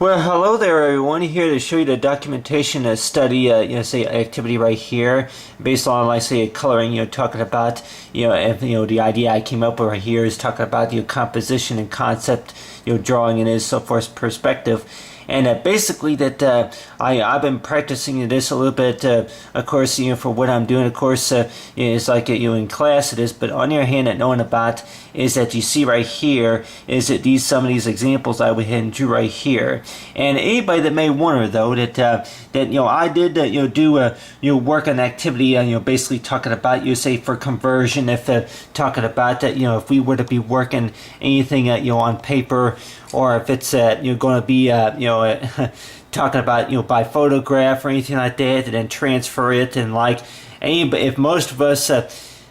Well, hello there, everyone. Here to show you the documentation study, say activity right here, based on, like, say, coloring. Talking about, the idea I came up with right here is talking about composition and concept, drawing and so forth perspective. And basically that I've been practicing this a little bit, of course, for what I'm doing. Of course, it's like, in class it is, but on the other hand, that knowing about is that you see right here is that some of these examples I went ahead and drew right here. And anybody that may wonder, though, that I did do work on activity, basically talking about, say, for conversion, if talking about that, if we were to be working anything on paper, or if it's going to be talking about by photograph or anything like that, and then transfer it, and if most of us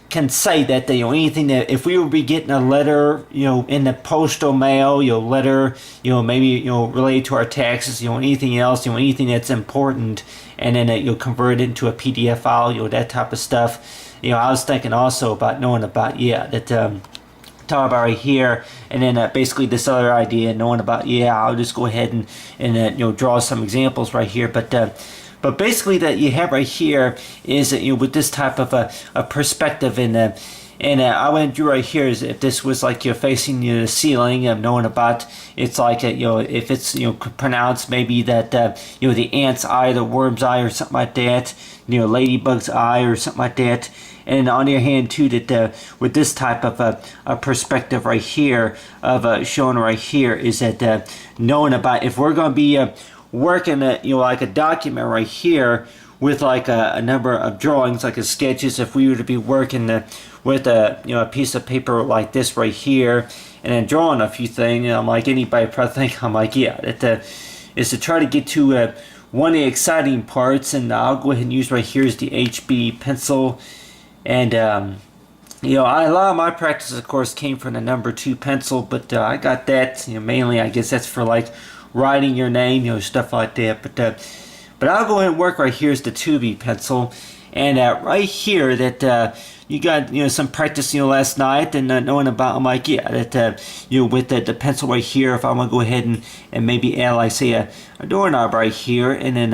can say that anything that if we would be getting a letter in the postal mail, letter maybe related to our taxes, anything else, anything that's important, and then you'll convert it into a PDF file, that type of stuff. I was thinking also about knowing about that talk about right here, and then basically this other idea, knowing about I'll just go ahead and draw some examples right here, but basically that you have right here is that with this type of a perspective, and I went to right here is if this was like you're facing the ceiling, knowing about it's like if it's pronounced maybe that the ant's eye, the worm's eye, or something like that, ladybug's eye, or something like that. And on the other hand, too, that with this type of a perspective right here of showing right here is that knowing about if we're going to be working like a document right here with like a number of drawings, like a sketches, if we were to be working with a piece of paper like this right here, and then drawing a few things, I'm like anybody probably think I'm like that is to try to get to one of the exciting parts, and I'll go ahead and use right here is the HB pencil. And a lot of my practice, of course, came from the number 2 pencil, but I got that mainly, I guess that's for like writing your name, stuff like that. But I'll go ahead and work right here is the 2B pencil, and right here that you got some practice last night, and knowing about I'm like that with the pencil right here, if I'm gonna go ahead and maybe add like say a doorknob right here, and then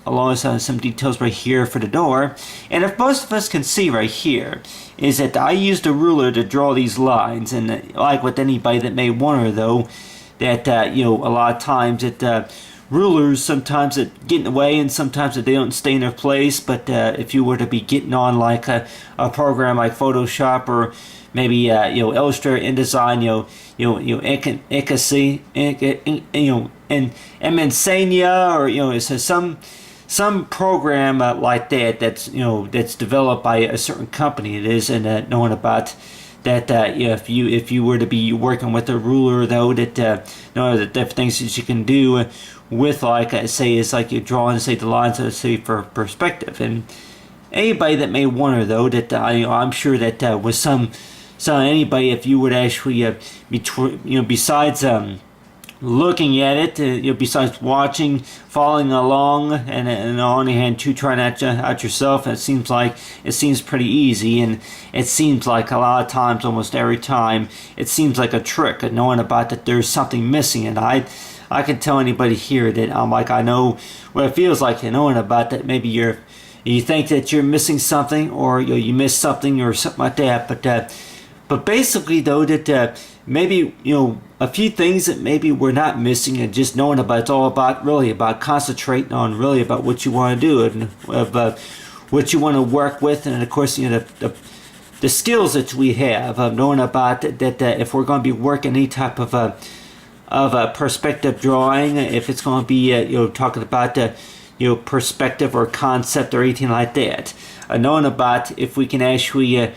along with some details right here for the door. And if most of us can see right here is that I used a ruler to draw these lines, and like with anybody that may wonder though that a lot of times that rulers sometimes that get in the way, and sometimes that they don't stay in their place. But if you were to be getting on like a program like Photoshop, or maybe Illustrator, InDesign, and Ensenia, or so some program like that's developed by a certain company. It is, and knowing about that if you were to be working with a ruler though, that the different things that you can do with, like I say, it's like you're drawing, say, the lines, let's say, for perspective. And anybody that may wonder though that I'm sure that with some anybody, if you would actually besides looking at it, besides watching, following along, and on the hand too, trying out yourself, it seems pretty easy, and it seems like a lot of times, almost every time, it seems like a trick, and knowing about that there's something missing. And I can tell anybody here that I'm like, I know what it feels like, knowing about that maybe you think that you're missing something, or you missed something or something like that, but basically though that maybe a few things that maybe we're not missing, and just knowing about it's all about really about concentrating on really about what you want to do, and about what you want to work with, and of course the skills that we have of knowing about that if we're going to be working any type of a perspective drawing, if it's going to be talking about perspective or concept or anything like that, knowing about if we can actually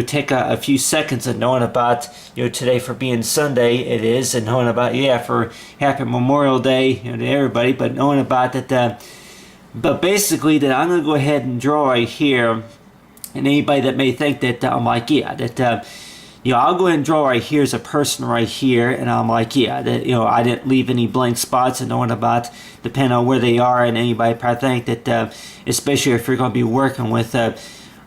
take a few seconds and knowing about today, for being Sunday it is, and knowing about for happy Memorial Day to everybody, but knowing about that but basically that I'm going to go ahead and draw right here. And anybody that may think that I'm like that I'll go ahead and draw right here as a person right here, and I'm like that I didn't leave any blank spots, and knowing about depending on where they are. And anybody probably think that especially if you're going to be working with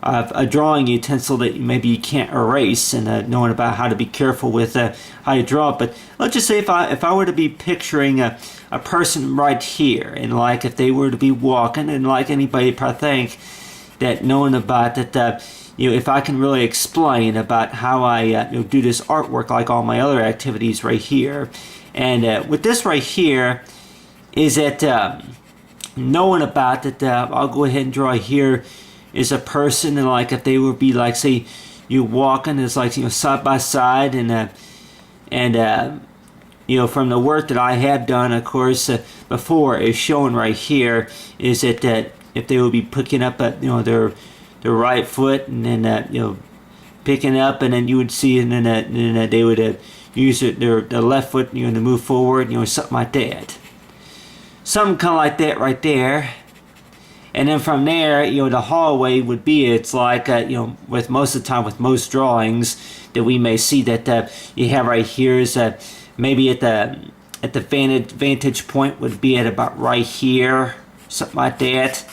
a drawing utensil that maybe you can't erase, and knowing about how to be careful with how you draw it. But let's just say if I were to be picturing a person right here, and like if they were to be walking, and like anybody probably think that knowing about that, if I can really explain about how I do this artwork like all my other activities right here, and with this right here is that knowing about that, I'll go ahead and draw here is a person, and like if they would be like, say you walking, it's like side by side, and from the work that I have done, of course, before is shown right here is that if they would be picking up their right foot, and then picking up, and then you would see, and then they would use their left foot to move forward, something like that. Something kind of like that right there. And then from there, the hallway would be, it's like, with most of the time with most drawings that we may see that you have right here is maybe at the vantage point would be at about right here, something like that.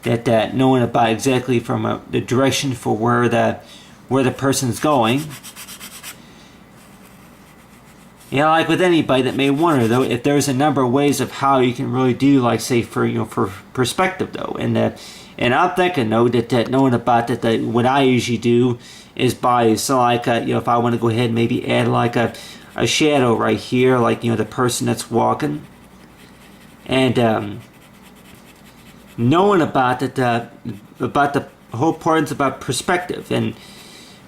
That knowing about exactly from the direction for where the person's going. Like with anybody that may wonder though, if there's a number of ways of how you can really do, like say for perspective though, and I'm thinking though that knowing about that, what I usually do is by like if I want to go ahead and maybe add like a shadow right here, like the person that's walking, and knowing about that about the whole part is about perspective. And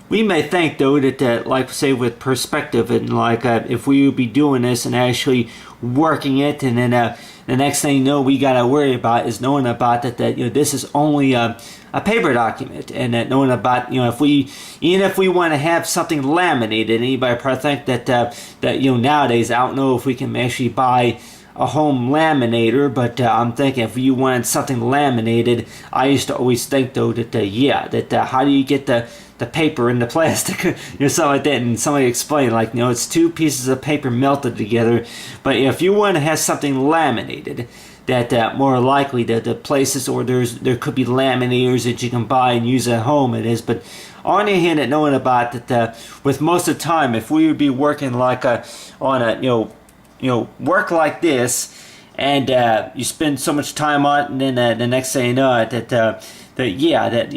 we may think though that like say with perspective, and like if we would be doing this and actually working it, and then the next thing we gotta worry about is knowing about that this is only a paper document, and that knowing about if we want to have something laminated, anybody probably think that nowadays I don't know if we can actually buy a home laminator, but I'm thinking if you wanted something laminated, I used to always think though that how do you get the paper and the plastic, something like that, and somebody explained like it's two pieces of paper melted together. But if you want to have something laminated, that more likely that the places, or there could be laminators that you can buy and use at home, it is. But on the other hand, that knowing about that with most of the time, if we would be working like on a work like this, and you spend so much time on it, and then the next thing you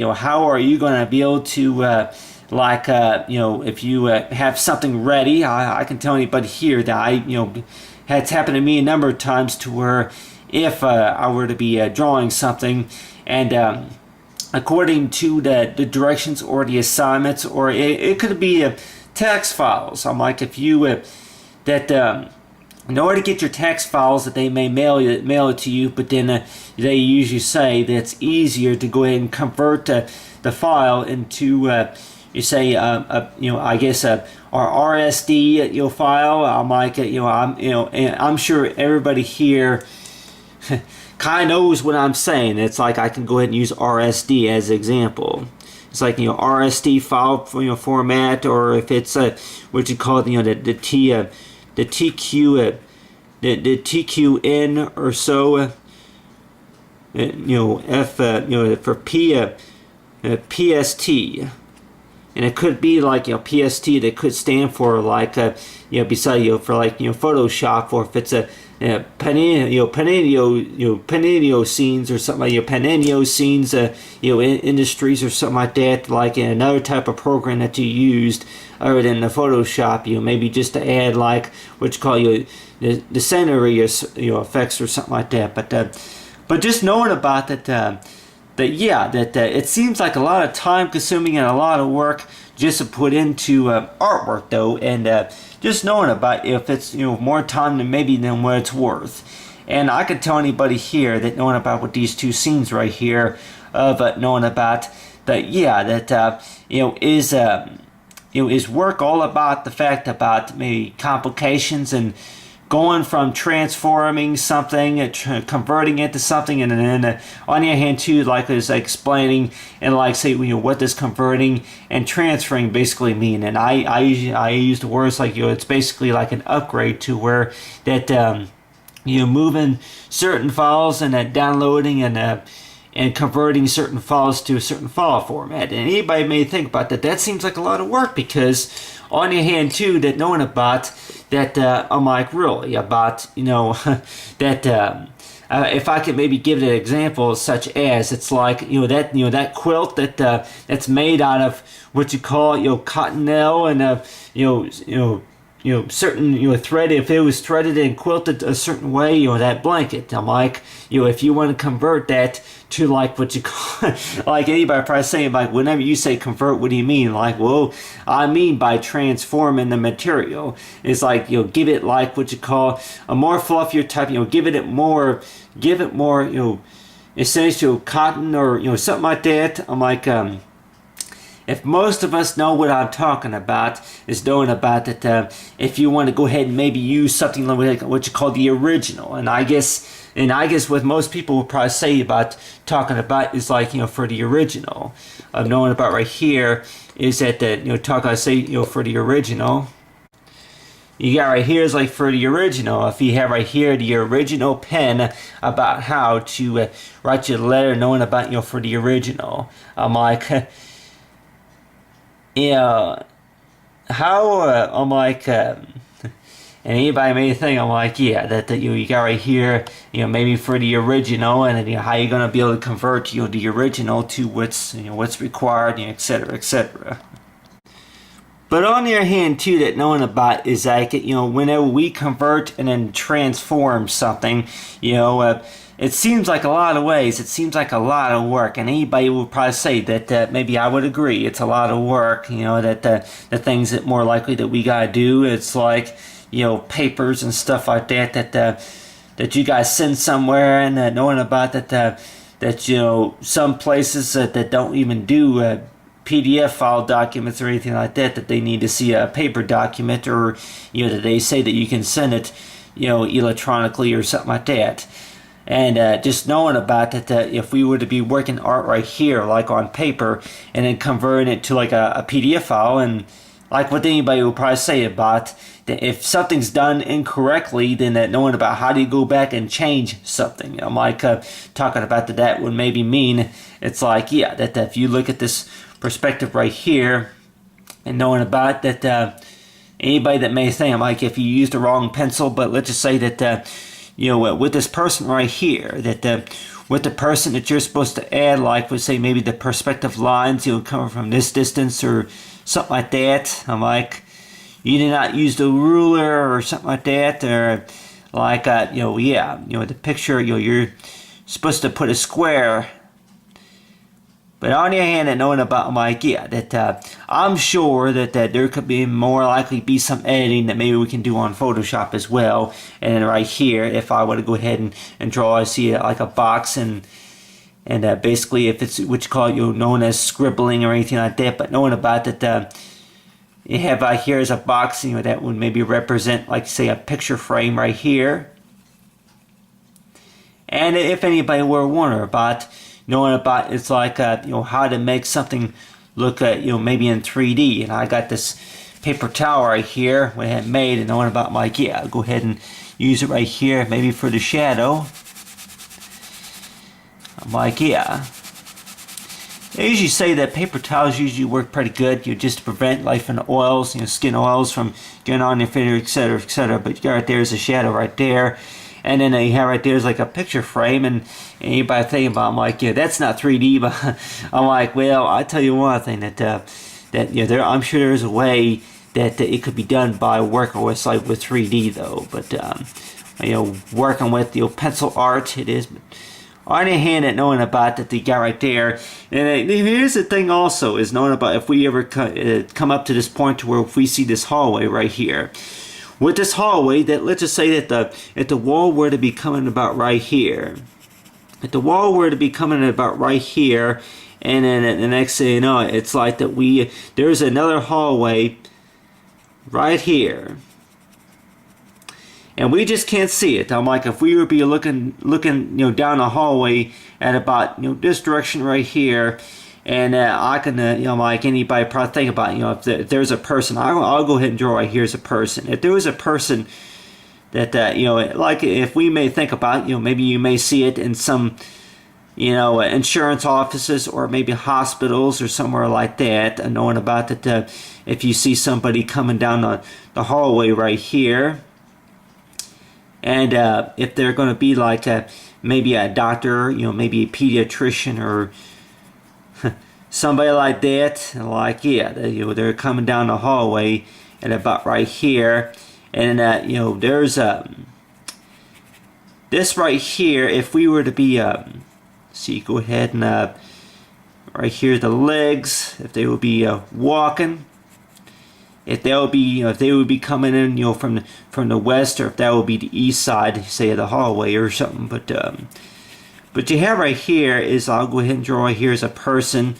know how are you going to be able to if you have something ready, I can tell anybody here that it's happened to me a number of times to where if I were to be drawing something, and according to the directions or the assignments, or it could be text files. I'm like, if you in order to get your text files, that they may mail it to you, but then they usually say that it's easier to go ahead and convert the file into I guess our RSD file. I'm like I'm sure everybody here kind of knows what I'm saying. It's like I can go ahead and use RSD as an example. It's like RSD file format, or if it's what you call the TQN or so, for PST, and it could be like PST that could stand for like beside for like Photoshop, or if it's a Panenio scenes or something like Panenio scenes, industries or something like that, like another type of program that you used other than the Photoshop, maybe just to add like what you call the scenery effects or something like that. But just knowing about that it seems like a lot of time consuming and a lot of work just to put into artwork though, and just knowing about if it's more time than what it's worth. And I could tell anybody here that knowing about with these two scenes right here of knowing about that is work all about the fact about maybe complications and going from transforming something, converting it to something, and then on the other hand too, like I was explaining, and like say what does converting and transferring basically mean. And I use the words like it's basically like an upgrade to where that moving certain files and downloading and and converting certain files to a certain file format. And anybody may think about that. That seems like a lot of work, because on the hand too, that knowing about that, I'm like, really about, that if I could maybe give it an example, such as it's like that quilt that's made out of what you call cottonelle and certain thread. If it was threaded and quilted a certain way, that blanket. I'm like, if you want to convert that to like what you call like anybody probably saying, like, whenever you say convert, what do you mean? Like, well, I mean by transforming the material. It's like give it like what you call a more fluffier type. Give it more essential cotton or something like that. I'm like, if most of us know what I'm talking about, is knowing about that if you want to go ahead and maybe use something like what you call the original, and I guess what most people will probably say about talking about is like for the original, knowing about right here is that for the original. You got right here is like for the original. If you have right here the original pen about how to write your letter, knowing about for the original. I'm like, how I'm like, and anybody may think I'm like, that you got right here, maybe for the original, and then how you gonna be able to convert the original to what's required, etc., etc. But on the other hand too, that knowing about is like, whenever we convert and then transform something, it seems like a lot of ways, it seems like a lot of work, and anybody will probably say that maybe I would agree, it's a lot of work, that the things that more likely that we gotta do, it's like, papers and stuff like that you guys send somewhere, and knowing about that some places that don't even do PDF file documents or anything like that they need to see a paper document, or that they say that you can send it electronically or something like that. And just knowing about that, if we were to be working art right here like on paper and then converting it to like a PDF file, and like what anybody will probably say about that, if something's done incorrectly, then that knowing about how do you go back and change something. I'm like talking about that would maybe mean it's like that if you look at this perspective right here and knowing about that, anybody that may think I'm like, if you use the wrong pencil, but let's just say that with this person right here, that with the person that you're supposed to add, like would say maybe the perspective lines coming from this distance or something like that. I'm like, you did not use the ruler or something like that, or like the picture, you're supposed to put a square. But on the other hand, knowing about, I'm like, that I'm sure that there could be more likely be some editing that maybe we can do on Photoshop as well. And then right here, if I were to go ahead and draw, I see like a box, and basically if it's what you call known as scribbling or anything like that, but knowing about that, you have right here is a box, that would maybe represent like say a picture frame right here. And if anybody were wondering about knowing about, it's like how to make something look maybe in 3D, and I got this paper towel right here we had made, and knowing about my I'll go ahead and use it right here maybe for the shadow. I'm like, they usually say that paper towels usually work pretty good, just to prevent like from the oils, skin oils from getting on your finger, etc., etc. But right there's a shadow right there. And then you have right there's like a picture frame, and anybody thinking about, I'm like, that's not 3D, but I'm like, well, I tell you one thing that I'm sure there's a way that it could be done by working with like with 3D though. But working with pencil art, it is. On the hand, that knowing about that, the guy right there, and here's the thing also is knowing about if we ever come up to this point to where if we see this hallway right here. With this hallway, that let's just say that if the wall were to be coming about right here, if the wall were to be coming about right here, and then the next thing you know, it's like that there's another hallway right here, and we just can't see it. I'm like, if we would be looking down the hallway at about this direction right here. And I can, like anybody probably think about, if there's a person, I'll go ahead and draw right here as a person. If there was a person that, like if we may think about, maybe you may see it in some insurance offices or maybe hospitals or somewhere like that, and knowing about that if you see somebody coming down the hallway right here, and if they're going to be like maybe a doctor, maybe a pediatrician or somebody like that, like they're coming down the hallway and about right here, and there's this right here. If we were to be see, go ahead and right here the legs, if they would be walking, if they would be if they would be coming in from the west, or if that would be the east side, say of the hallway or something. But you have right here is, I'll go ahead and draw right here as a person.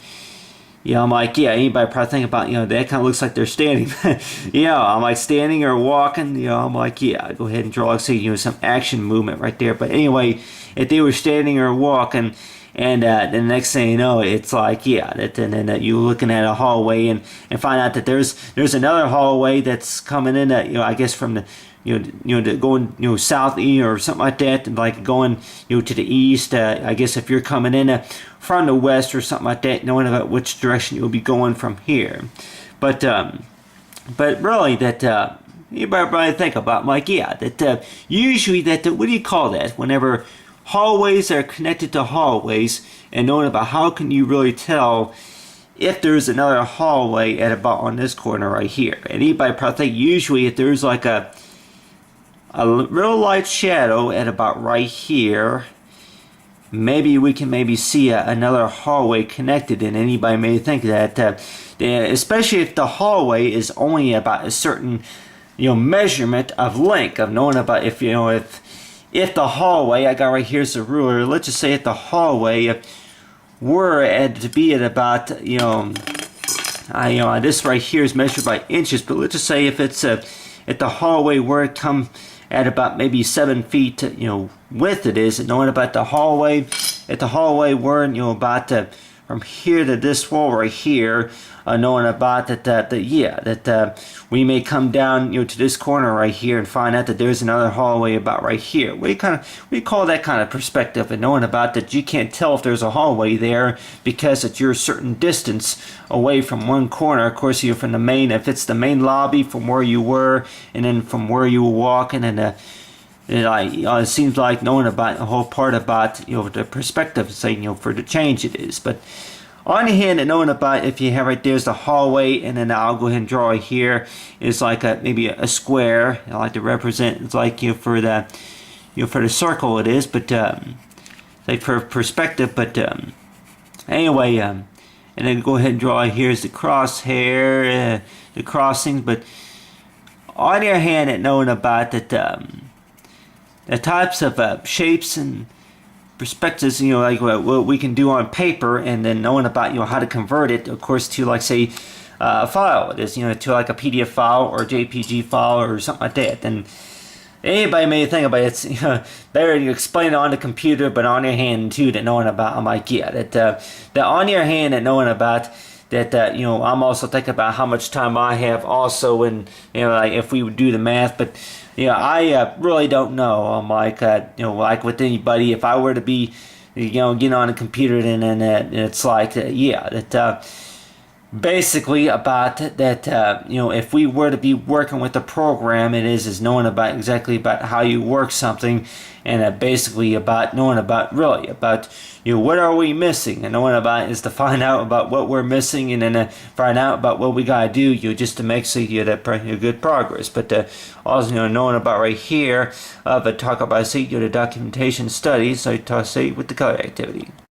I'm like, anybody probably think about, that kind of looks like they're standing. I'm like standing or walking. I'm like, go ahead and draw, like, say, some action movement right there. But anyway, if they were standing or walking, and the next thing you know, it's like, and then you're looking at a hallway and find out that there's another hallway that's coming in, I guess from the, going, south or something like that, and like going, to the east. I guess if you're coming in from the west or something like that, knowing about which direction you'll be going from here. But really, that you might probably think about, like, that usually that what do you call that? Whenever hallways are connected to hallways, and knowing about how can you really tell if there's another hallway at about on this corner right here. And anybody probably think usually if there's like a real light shadow at about right here, maybe we can see another hallway connected. And anybody may think that especially if the hallway is only about a certain measurement of length, of knowing about if the hallway, I got right here's the ruler, let's just say if the hallway were to be at about this right here is measured by inches, but let's just say if it's if the hallway were to come at about maybe 7 feet width, it is, and knowing about the hallway, if the hallway were about from here to this wall right here, knowing about that we may come down to this corner right here and find out that there's another hallway about right here. We call that kind of perspective, and knowing about that you can't tell if there's a hallway there because it's your certain distance away from one corner. Of course, you're from the main, if it's the main lobby from where you were, and then from where you were walking, and it seems like knowing about the whole part about the perspective, saying for the change it is. But on the hand, and knowing about if you have right there's the hallway, and then I'll go ahead and draw here is like maybe a square. I like to represent, it's like for the for the circle it is, but like for perspective. But anyway, and then go ahead and draw here's the crosshair, the crossings. But on your hand, and knowing about that the types of shapes and perspectives, like what we can do on paper, and then knowing about how to convert it, of course, to like say a file. It is to like a PDF file or JPG file or something like that. And anybody may think about it, it's better to explain it on the computer, but on your hand too. That knowing about, I'm like that on your hand, and knowing about that I'm also thinking about how much time I have also, and like if we would do the math, but. I really don't know. I'm like, like with anybody, if I were to be, getting on a computer, and it's like, that basically about that, if we were to be working with the program, it is knowing about exactly about how you work something, and basically about knowing about really about what are we missing, and knowing about is to find out about what we're missing, and then find out about what we gotta do just to make sure you that good progress. But also knowing about right here, but talk about the documentation studies, so I say with the color activity.